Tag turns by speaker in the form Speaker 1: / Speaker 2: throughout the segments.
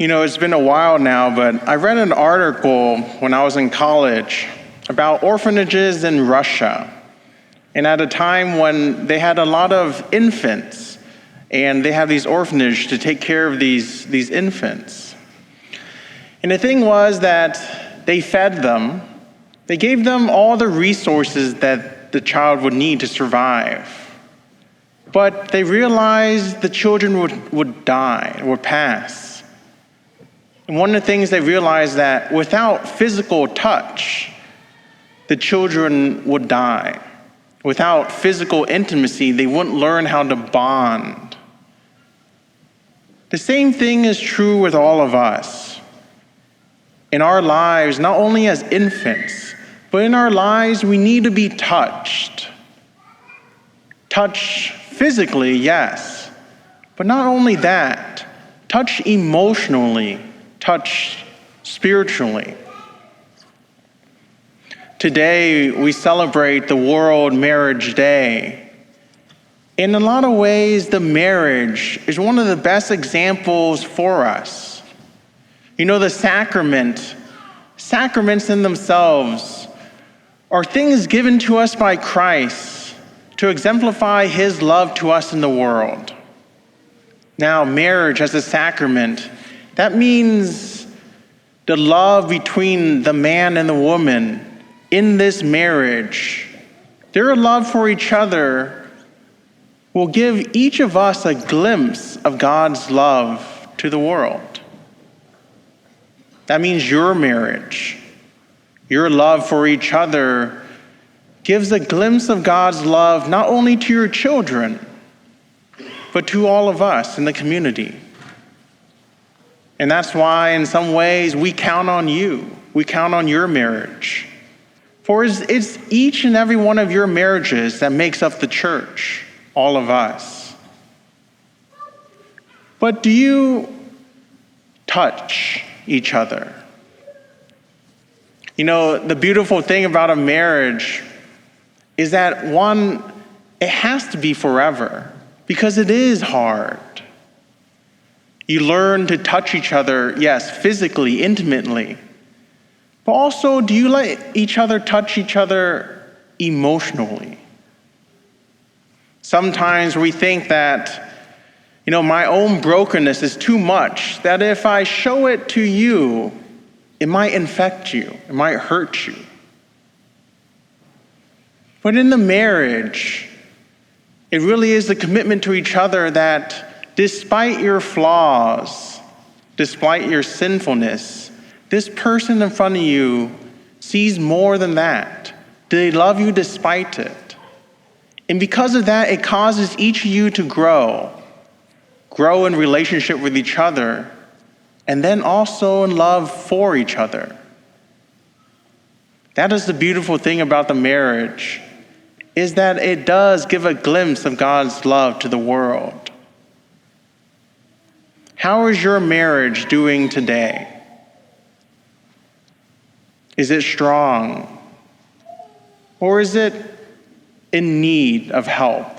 Speaker 1: It's been a while now, but I read an article when I was in college about orphanages in Russia. And at a time when they had a lot of infants, and they have these orphanages to take care of these infants. And the thing was that they fed them. They gave them all the resources that the child would need to survive. But they realized the children would die, would pass. And one of the things they realized that without physical touch, the children would die. Without physical intimacy, they wouldn't learn how to bond. The same thing is true with all of us. In our lives, not only as infants, but in our lives, we need to be touched. Touch physically, yes, but not only that, touch emotionally, touch spiritually. Today, we celebrate the World Marriage Day. In a lot of ways, the marriage is one of the best examples for us. The sacraments in themselves are things given to us by Christ to exemplify his love to us in the world. Now, marriage as a sacrament, that means the love between the man and the woman in this marriage. Their love for each other will give each of us a glimpse of God's love to the world. That means your marriage, your love for each other gives a glimpse of God's love not only to your children, but to all of us in the community. And that's why, in some ways, we count on you. We count on your marriage. For it's each and every one of your marriages that makes up the church, all of us. But do you touch each other? The beautiful thing about a marriage is that one, it has to be forever because it is hard. You learn to touch each other, yes, physically, intimately, but also do you let each other touch each other emotionally? Sometimes we think that, my own brokenness is too much, that if I show it to you, it might infect you, it might hurt you. But in the marriage, it really is the commitment to each other that despite your flaws, despite your sinfulness, this person in front of you sees more than that. They love you despite it. And because of that, it causes each of you to grow in relationship with each other, and then also in love for each other. That is the beautiful thing about the marriage, is that it does give a glimpse of God's love to the world. How is your marriage doing today? Is it strong? Or is it in need of help?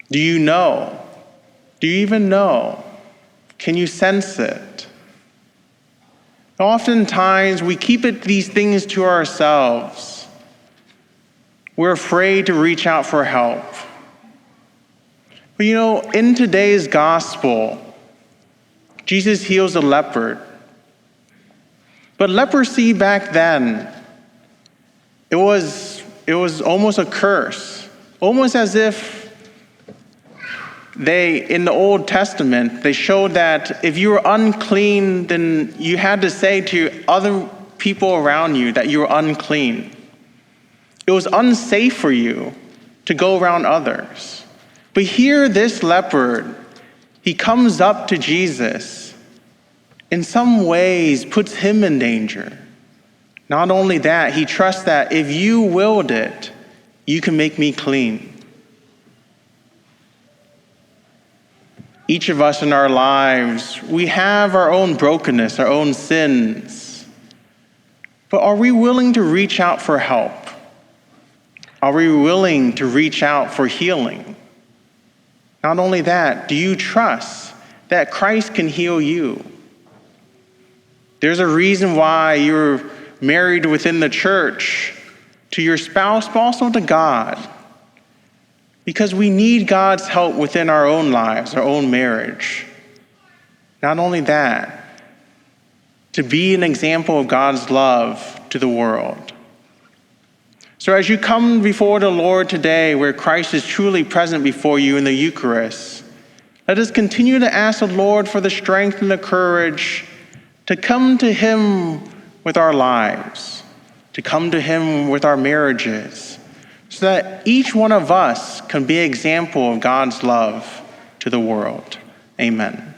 Speaker 1: Do you know? Do you even know? Can you sense it? Oftentimes, we keep these things to ourselves. We're afraid to reach out for help. But in today's gospel, Jesus heals a leper. But leprosy back then, it was almost a curse, almost as if in the Old Testament, they showed that if you were unclean, then you had to say to other people around you that you were unclean. It was unsafe for you to go around others. But here, this leper, he comes up to Jesus, in some ways puts him in danger. Not only that, he trusts that if you willed it, you can make me clean. Each of us in our lives, we have our own brokenness, our own sins. But are we willing to reach out for help? Are we willing to reach out for healing? Not only that, do you trust that Christ can heal you. There's a reason why you're married within the church to your spouse, but also to God. Because we need God's help within our own lives, our own marriage. Not only that, to be an example of God's love to the world. So as you come before the Lord today, where Christ is truly present before you in the Eucharist, let us continue to ask the Lord for the strength and the courage to come to him with our lives, to come to him with our marriages, so that each one of us can be an example of God's love to the world. Amen.